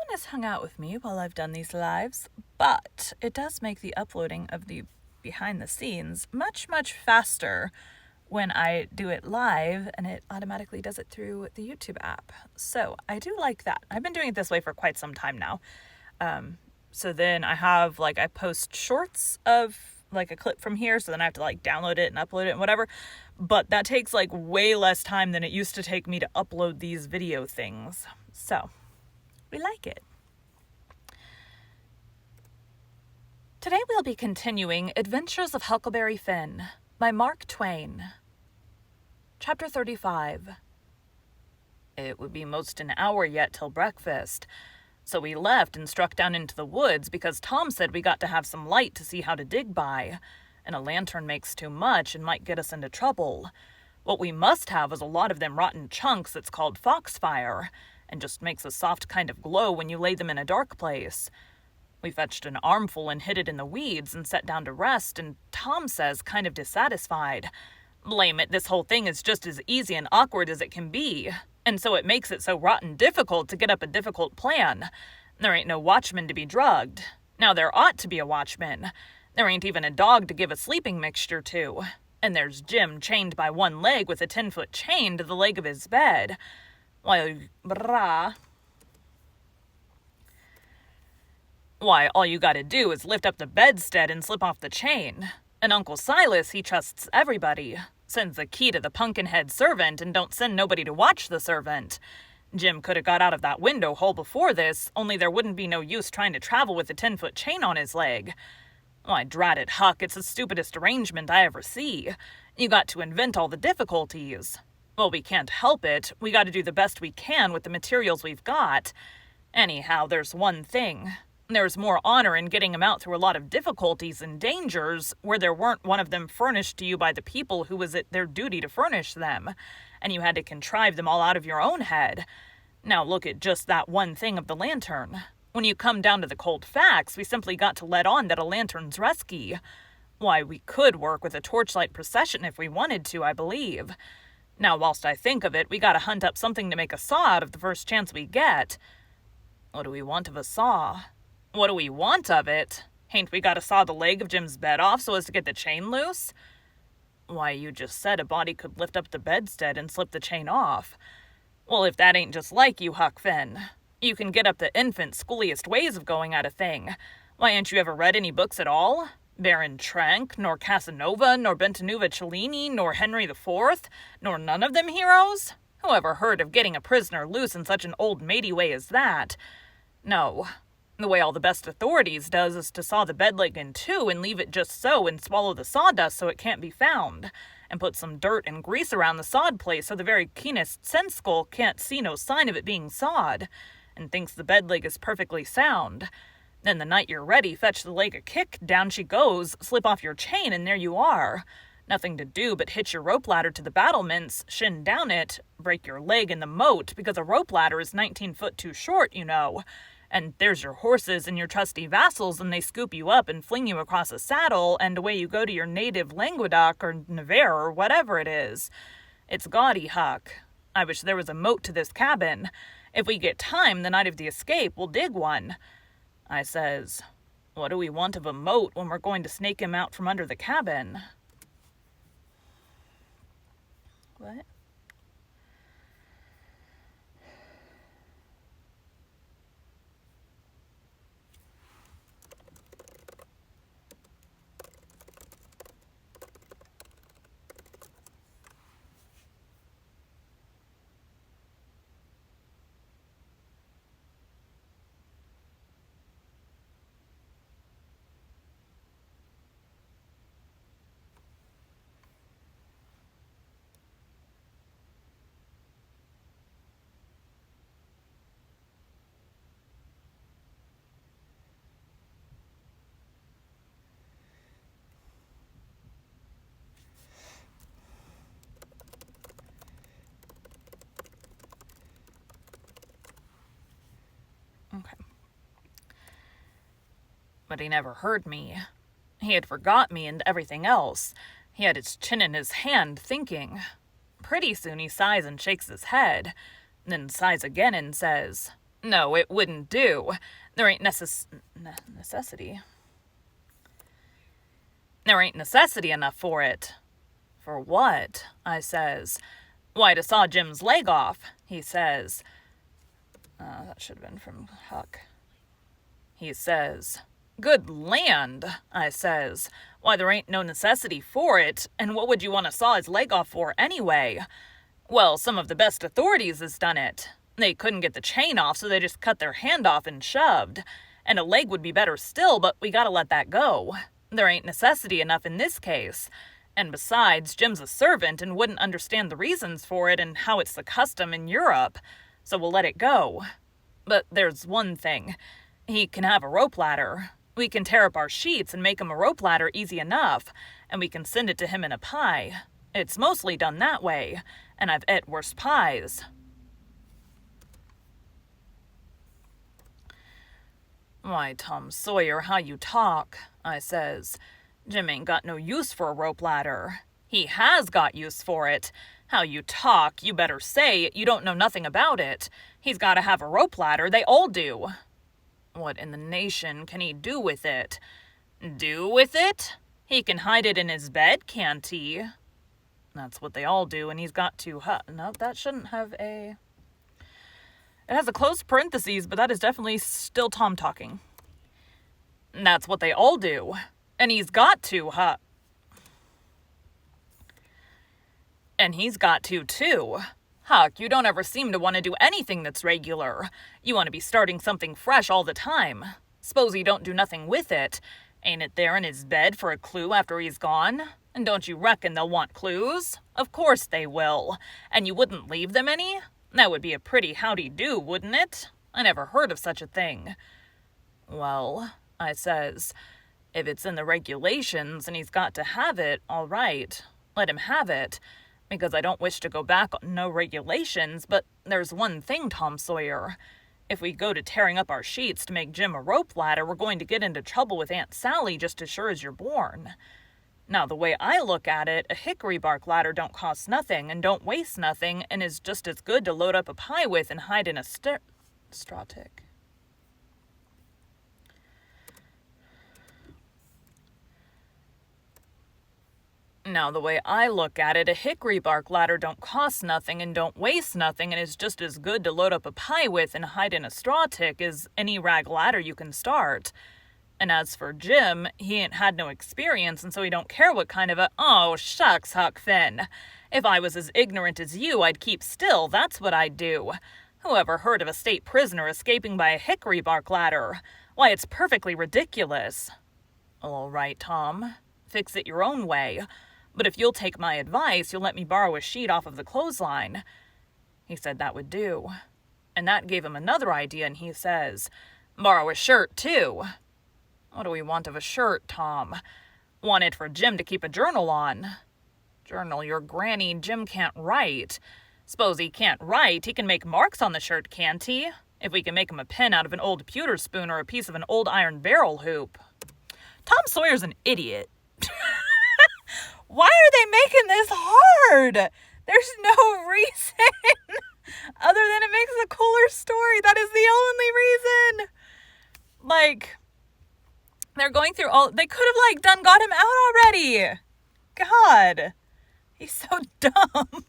one has hung out with me while I've done these lives, but it does make the uploading of the behind the scenes much, much faster when I do it live, and it automatically does it through the YouTube app. So I do like that. I've been doing it this way for quite some time now. So then I have, I post shorts of, a clip from here, so then I have to, download it and upload it and whatever. But that takes, way less time than it used to take me to upload these video things. So, we like it. Today we'll be continuing Adventures of Huckleberry Finn by Mark Twain. Chapter 35. It would be most an hour yet till breakfast, so we left and struck down into the woods because Tom said we got to have some light to see how to dig by, and a lantern makes too much and might get us into trouble. What we must have is a lot of them rotten chunks that's called foxfire, and just makes a soft kind of glow when you lay them in a dark place. We fetched an armful and hid it in the weeds and sat down to rest, and Tom says, kind of dissatisfied, "Blame it, this whole thing is just as easy and awkward as it can be, and so it makes it so rotten difficult to get up a difficult plan. There ain't no watchman to be drugged. Now there ought to be a watchman. There ain't even a dog to give a sleeping mixture to. And there's Jim chained by one leg with a 10-foot chain to the leg of his bed. Why, all you gotta do is lift up the bedstead and slip off the chain. And Uncle Silas, he trusts everybody. Sends the key to the pumpkin-head servant and don't send nobody to watch the servant. Jim could have got out of that window hole before this, only there wouldn't be no use trying to travel with a 10-foot chain on his leg. Why, drat it, Huck, it's the stupidest arrangement I ever see. You got to invent all the difficulties. Well, we can't help it. We got to do the best we can with the materials we've got. Anyhow, there's one thing. There's more honor in getting 'em out through a lot of difficulties and dangers where there weren't one of them furnished to you by the people who was it their duty to furnish them, and you had to contrive them all out of your own head. Now look at just that one thing of the lantern. When you come down to the cold facts, we simply got to let on that a lantern's resky. Why, we could work with a torchlight procession if we wanted to, I believe. Now, whilst I think of it, we gotta hunt up something to make a saw out of the first chance we get. What do we want of a saw? What do we want of it? Hain't we gotta saw the leg of Jim's bed off so as to get the chain loose? Why, you just said a body could lift up the bedstead and slip the chain off. Well, if that ain't just like you, Huck Finn. You can get up the infant, schooliest ways of going at a thing. Why, ain't you ever read any books at all? Baron Trenck, nor Casanova, nor Benvenuto Cellini, nor Henry IV, nor none of them heroes? Who ever heard of getting a prisoner loose in such an old matey way as that? No. The way all the best authorities does is to saw the bed leg in two and leave it just so and swallow the sawdust so it can't be found, and put some dirt and grease around the sawed place so the very keenest sense skull can't see no sign of it being sawed, and thinks the bed leg is perfectly sound. Then the night you're ready, fetch the leg a kick, down she goes, slip off your chain, and there you are. Nothing to do but hitch your rope ladder to the battlements, shin down it, break your leg in the moat, because a rope ladder is 19 foot too short, you know. And there's your horses and your trusty vassals, and they scoop you up and fling you across a saddle, and away you go to your native Languedoc or Nevers or whatever it is. It's gaudy, Huck. I wish there was a moat to this cabin. If we get time the night of the escape, we'll dig one. I says, what do we want of a moat when we're going to snake him out from under the cabin? What? Okay. But he never heard me. He had forgot me and everything else. He had his chin in his hand, thinking. Pretty soon he sighs and shakes his head, then sighs again and says, No, it wouldn't do. There ain't necessity. There ain't necessity enough for it. For what? I says. Why, to saw Jim's leg off, he says. That should have been from Huck. He says. Good land, I says. Why, there ain't no necessity for it, and what would you want to saw his leg off for anyway? Well, some of the best authorities has done it. They couldn't get the chain off, so they just cut their hand off and shoved. And a leg would be better still, but we gotta let that go. There ain't necessity enough in this case. And besides, Jim's a servant and wouldn't understand the reasons for it and how it's the custom in Europe, so we'll let it go. But there's one thing. He can have a rope ladder. We can tear up our sheets and make him a rope ladder easy enough, and we can send it to him in a pie. It's mostly done that way, and I've et worse pies. Why, Tom Sawyer, how you talk, I says. Jim ain't got no use for a rope ladder. He has got use for it. How you talk, you better say you don't know nothing about it. He's got to have a rope ladder, they all do. What in the nation can he do with it? Do with it? He can hide it in his bed, can't he? That's what they all do, and he's got to... No, that shouldn't have a... It has a closed parentheses, but that is definitely still Tom talking. That's what they all do. And he's got to, And he's got to, too. Huck, you don't ever seem to want to do anything that's regular. You want to be starting something fresh all the time. Suppose you don't do nothing with it. Ain't it there in his bed for a clue after he's gone? And don't you reckon they'll want clues? Of course they will. And you wouldn't leave them any? That would be a pretty howdy-do, wouldn't it? I never heard of such a thing. Well, I says, if it's in the regulations and he's got to have it, all right. Let him have it. Because I don't wish to go back on no regulations, but there's one thing, Tom Sawyer. If we go to tearing up our sheets to make Jim a rope ladder, we're going to get into trouble with Aunt Sally just as sure as you're born. Now, the way I look at it, a hickory bark ladder don't cost nothing and don't waste nothing and is just as good to load up a pie with and hide in a straw tick. Now, the way I look at it, a hickory bark ladder don't cost nothing and don't waste nothing and is just as good to load up a pie with and hide in a straw tick as any rag ladder you can start. And as for Jim, he ain't had no experience, and so he don't care what kind of a... Oh, shucks, Huck Finn. If I was as ignorant as you, I'd keep still, that's what I'd do. Whoever heard of a state prisoner escaping by a hickory bark ladder? Why, it's perfectly ridiculous. All right, Tom. Fix it your own way. But if you'll take my advice, you'll let me borrow a sheet off of the clothesline. He said that would do. And that gave him another idea, and he says, borrow a shirt, too. What do we want of a shirt, Tom? Want it for Jim to keep a journal on. Journal, your granny, Jim can't write. Suppose he can't write, he can make marks on the shirt, can't he? If we can make him a pen out of an old pewter spoon or a piece of an old iron barrel hoop. Tom Sawyer's an idiot. Why are they making this hard? There's no reason other than it makes a cooler story. That is the only reason. Like, they're going through all... They could have, got him out already. God. He's so dumb.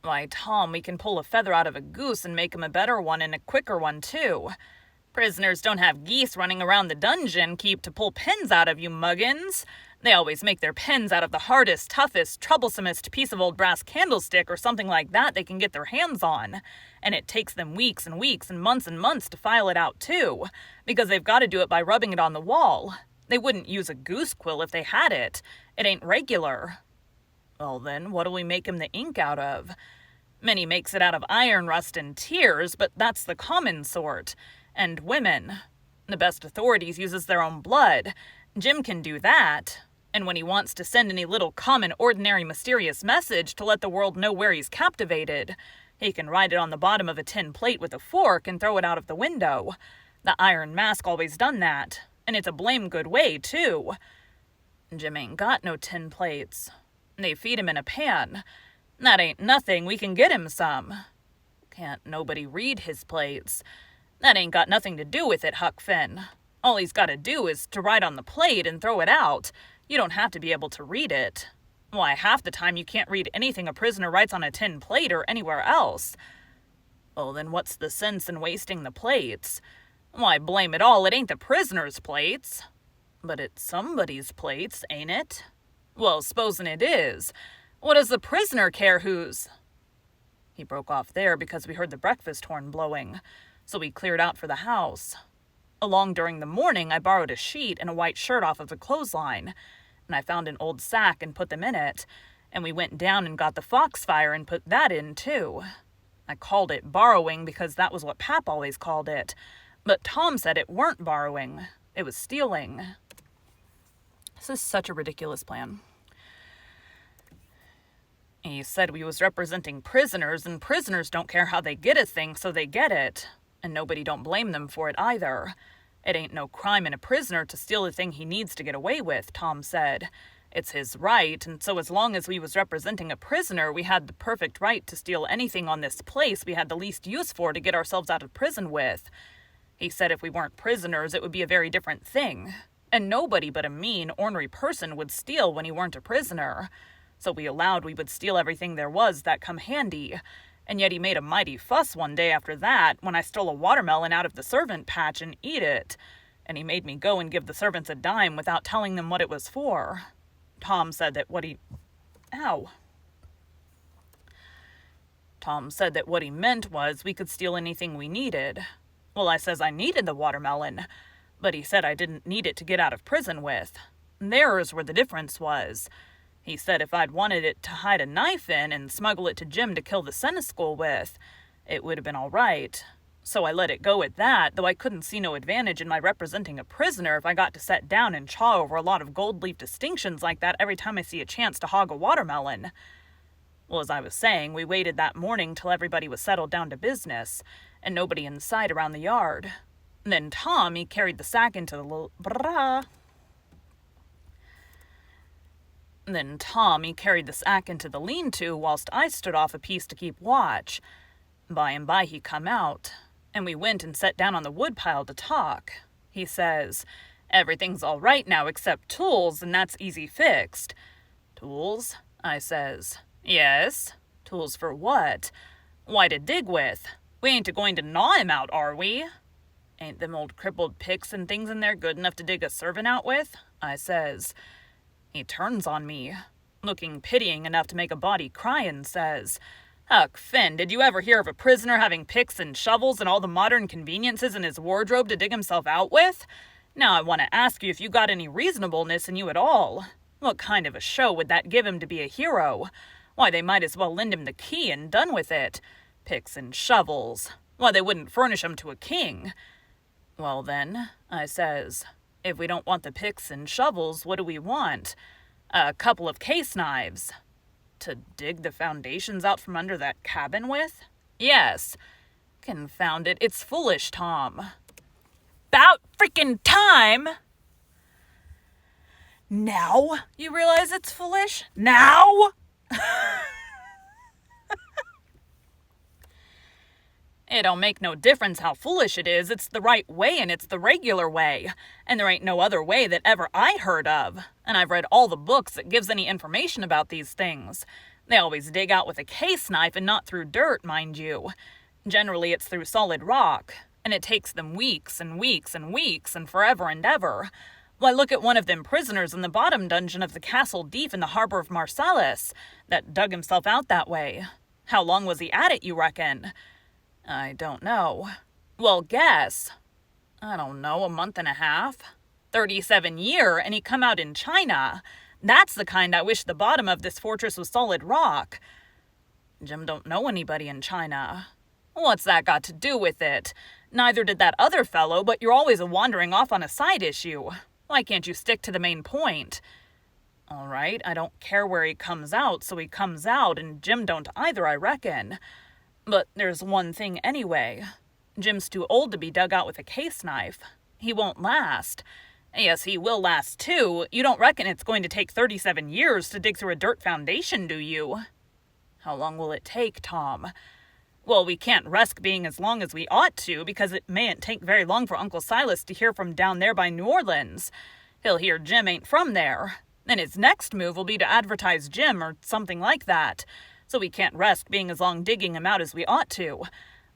Why, Tom, we can pull a feather out of a goose and make him a better one and a quicker one, too. Prisoners don't have geese running around the dungeon keep to pull pens out of, you muggins. They always make their pens out of the hardest, toughest, troublesomest piece of old brass candlestick or something like that they can get their hands on. And it takes them weeks and weeks and months to file it out, too, because they've got to do it by rubbing it on the wall. They wouldn't use a goose quill if they had it. It ain't regular. Well, then, what'll we make him the ink out of? Many makes it out of iron rust and tears, but that's the common sort. And women. The best authorities uses their own blood. Jim can do that. And when he wants to send any little common, ordinary, mysterious message to let the world know where he's captivated, he can write it on the bottom of a tin plate with a fork and throw it out of the window. The Iron Mask always done that. And it's a blame good way, too. Jim ain't got no tin plates. They feed him in a pan. That ain't nothing. We can get him some. Can't nobody read his plates? That ain't got nothing to do with it, Huck Finn. All he's got to do is to write on the plate and throw it out. You don't have to be able to read it. Why, half the time you can't read anything a prisoner writes on a tin plate or anywhere else. Well, then what's the sense in wasting the plates? Why, blame it all, it ain't the prisoner's plates. But it's somebody's plates, ain't it? Well, supposing it is. What does the prisoner care whose... He broke off there because we heard the breakfast horn blowing, so we cleared out for the house. Along during the morning, I borrowed a sheet and a white shirt off of the clothesline, and I found an old sack and put them in it, and we went down and got the foxfire and put that in, too. I called it borrowing because that was what Pap always called it, but Tom said it weren't borrowing, it was stealing. This is such a ridiculous plan. He said we was representing prisoners, and prisoners don't care how they get a thing, so they get it. And nobody don't blame them for it either. It ain't no crime in a prisoner to steal the thing he needs to get away with, Tom said. It's his right, and so as long as we was representing a prisoner, we had the perfect right to steal anything on this place we had the least use for to get ourselves out of prison with. He said if we weren't prisoners, it would be a very different thing. And nobody but a mean, ornery person would steal when he weren't a prisoner. So we allowed we would steal everything there was that come handy. And yet he made a mighty fuss one day after that when I stole a watermelon out of the servant patch and eat it. And he made me go and give the servants a dime without telling them what it was for. Tom said that what he meant was we could steal anything we needed. Well, I says I needed the watermelon, but he said I didn't need it to get out of prison with. There's where the difference was. He said if I'd wanted it to hide a knife in and smuggle it to Jim to kill the seneschal with, it would have been all right. So I let it go at that, though I couldn't see no advantage in my representing a prisoner if I got to set down and chaw over a lot of gold leaf distinctions like that every time I see a chance to hog a watermelon. Well, as I was saying, we waited that morning till everybody was settled down to business, and nobody in sight around the yard. And then Tom, he carried the sack into the lean-to whilst I stood off a piece to keep watch. By and by he come out, and we went and sat down on the woodpile to talk. He says, everything's all right now except tools, and that's easy fixed. Tools? I says, yes. Tools for what? Why, to dig with. We ain't a-going to gnaw him out, are we? Ain't them old crippled picks and things in there good enough to dig a servant out with? I says. He turns on me, looking pitying enough to make a body cry, and says, Huck Finn, did you ever hear of a prisoner having picks and shovels and all the modern conveniences in his wardrobe to dig himself out with? Now I want to ask you if you got any reasonableness in you at all. What kind of a show would that give him to be a hero? Why, they might as well lend him the key and done with it. Picks and shovels. Why, they wouldn't furnish 'em to a king. Well then, I says, if we don't want the picks and shovels, what do we want? A couple of case knives. To dig the foundations out from under that cabin with? Yes. Confound it, it's foolish, Tom. 'Bout frickin' time! Now you realize it's foolish? Now? It don't make no difference how foolish it is. It's the right way, and it's the regular way. And there ain't no other way that ever I heard of. And I've read all the books that gives any information about these things. They always dig out with a case knife and not through dirt, mind you. Generally it's through solid rock. And it takes them weeks and weeks and weeks and forever and ever. Why, look at one of them prisoners in the bottom dungeon of the Castle Deep in the harbor of Marcellus that dug himself out that way. How long was he at it, you reckon? I don't know. Well, guess. I don't know, a month and a half. 37 year, and he come out in China. That's the kind I wish the bottom of this fortress was solid rock. Jim don't know anybody in China. What's that got to do with it? Neither did that other fellow, but you're always wandering off on a side issue. Why can't you stick to the main point? All right, I don't care where he comes out, so he comes out, and Jim don't either, I reckon. But there's one thing anyway. Jim's too old to be dug out with a case knife. He won't last. Yes, he will last too. You don't reckon it's going to take 37 years to dig through a dirt foundation, do you? How long will it take, Tom? Well, we can't risk being as long as we ought to, because it mayn't take very long for Uncle Silas to hear from down there by New Orleans. He'll hear Jim ain't from there. Then his next move will be to advertise Jim or something like that. So we can't risk being as long digging him out as we ought to.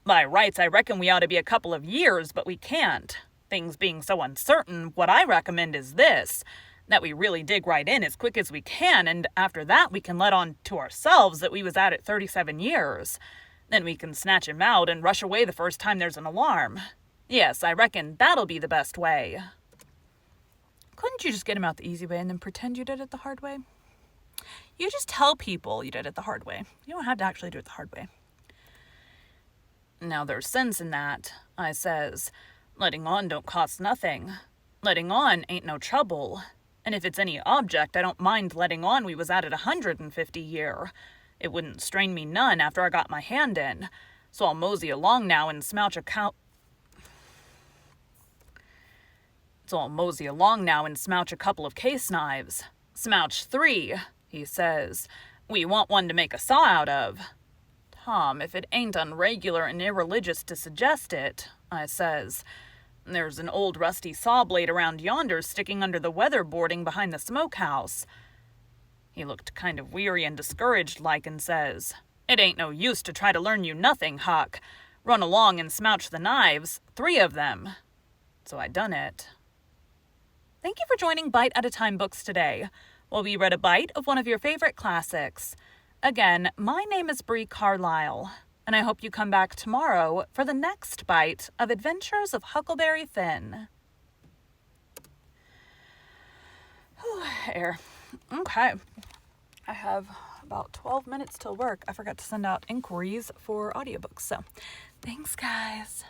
By rights, I reckon we ought to be a couple of years, but we can't. Things being so uncertain, what I recommend is this, that we really dig right in as quick as we can, and after that we can let on to ourselves that we was at it 37 years. Then we can snatch him out and rush away the first time there's an alarm. Yes, I reckon that'll be the best way. Couldn't you just get him out the easy way and then pretend you did it the hard way? You just tell people you did it the hard way. You don't have to actually do it the hard way. Now there's sense in that, I says. Letting on don't cost nothing. Letting on ain't no trouble. And if it's any object, I don't mind letting on we was at it 150 year. It wouldn't strain me none after I got my hand in. So I'll mosey along now and smouch a couple of case knives. Smouch 3, he says. We want one to make a saw out of. Tom, if it ain't unregular and irreligious to suggest it, I says. There's an old rusty saw blade around yonder sticking under the weatherboarding behind the smokehouse. He looked kind of weary and discouraged like and says, It ain't no use to try to learn you nothing, Huck. Run along and smouch the knives, 3 of them. So I done it. Thank you for joining Bite at a Time Books today, while we read a bite of one of your favorite classics. Again, my name is Bree Carlile, and I hope you come back tomorrow for the next bite of Adventures of Huckleberry Finn. Air. Okay. I have about 12 minutes till work. I forgot to send out inquiries for audiobooks, so thanks, guys.